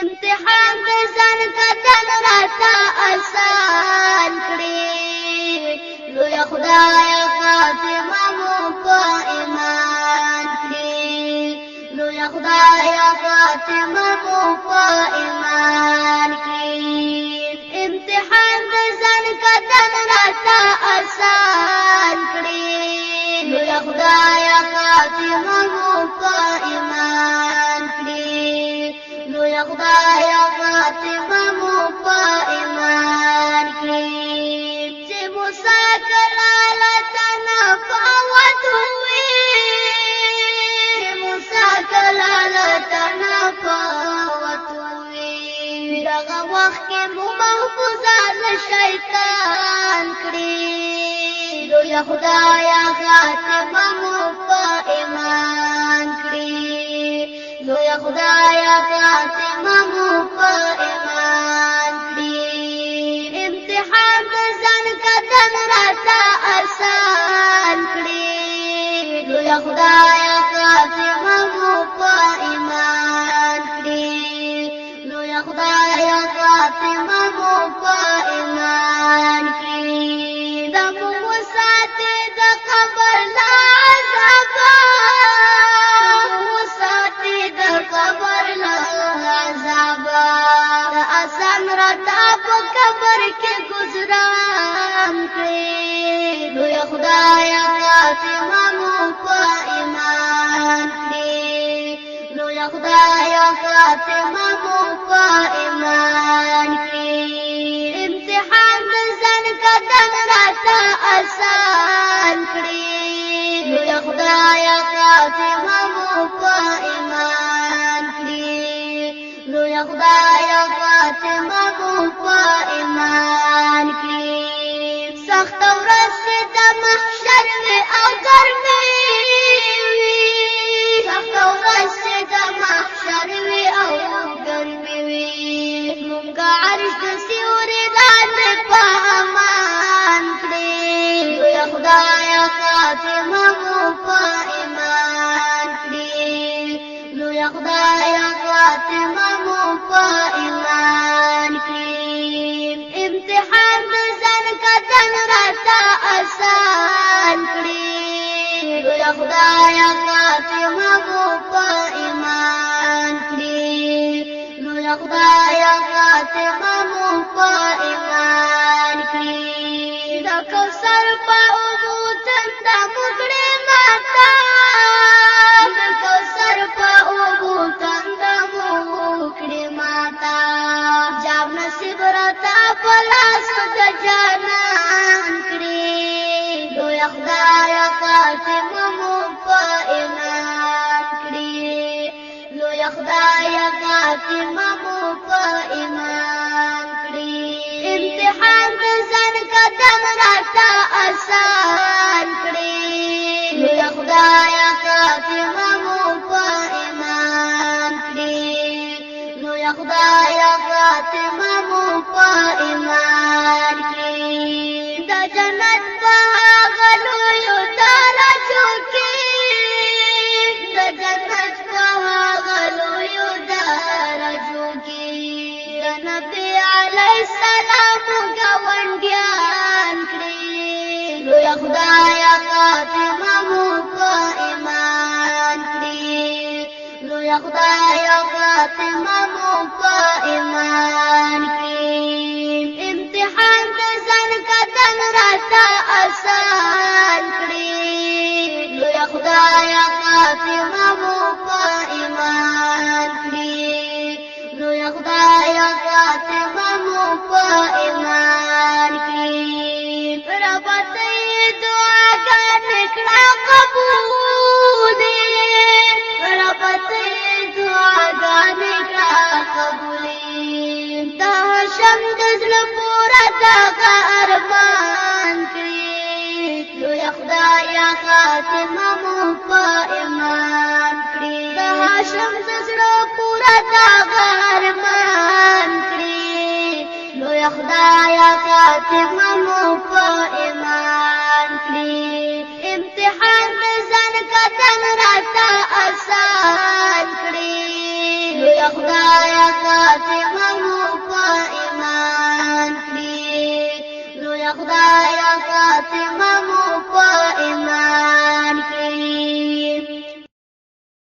امتحان د ځان کتل راته آسان کړي لوی خدای خاتمه مو په ایمان کړي لوی خدای خاتمه مو په ایمان کړي امتحان د ځان کتل راته آسان کړي لوی خدای خاتمه مو په ایمان کړي لوی خدای خاتمه مو په ایمان کړي چې موسی کلاله تنا فوت وي چې موسی کلاله تنا فوت وي دغه وخت کې مو محفوظه له شیطان کړي لوی خدای خاتمه مو په ایمان کړي لوی خدای خاتمه مو په ایمان کړي امتحان د ځان کتل راته آسان کړي لوی خدای خاتمه مو په ایمان کړي لوی خدای خاتمه مو په ایمان کړي د مو ساتي د قبر لا عذاب قبر لا عذاب آسان راته په قبر کې گزاران کړي لوی خدای خاتمه مو په ایمان کړي لوی خدای خاتمه مو په ایمان کړي امتحان د ځان کتل راته آسان کړي لوی خدای خاتمه مو په ایمان لوی خدای خاتمه مو په ایمان کړي سخت ورځ د محشر وي او ګرمي وي سخت ورځ د محشر وي او ګرمي وي موږ عرش د سیوري لاندې په امان کړي لوی خدای خاتمه مو په ایمان کړي لوی خدای خاتمه مو په ایمان کړي امتحان د ځان کتل راته آسان کړي لوی خدای خاتمه مو په ایمان کړي لوی خدای خاتمه مو په ایمان کړي د کوثر په اوبو تنده مو کړې ماته د کوثر په اوبو تنده مو کړې ماته جام نصیب راته په لاس د جانان کړي لوی خدای خاتمه مو په ایمان کړي لوی خدای خاتمه مو په ایمان کړي امتحان د ځان کتل راته آسان کړي لوی خدای خاتمه مو په ایمان کړي لوی خدای خاتمه مو په ایمان کړي د جنت په هغه لویو درجو کې د جنت په هغه لویو درجو کې د نبي علیه السلام ګاونډیان کړي لوی خدای خاتمه مو په ایمان کړي لوی خدای خاتمه مو په ایمان کړي امتحان د ځان کتل راته آسان کړي لوی خدای خاتمه مو په ایمان کړي لوی خدای خاتمه مو په ایمان کړي رب ته دعاګانې کړه قبول رب ته دعاګانې کړه قبول د هاشم د زړه پوره دغه ارمان کړي لوی خدای خاتمه مو په ایمان کړي د هاشم د زړه پوره دغه ارمان کړي لوی خدای خاتمه مو په ایمان کړي امتحان د ځان کتل راته آسان کړي لوی خدای یا فاطمه مو په ایمان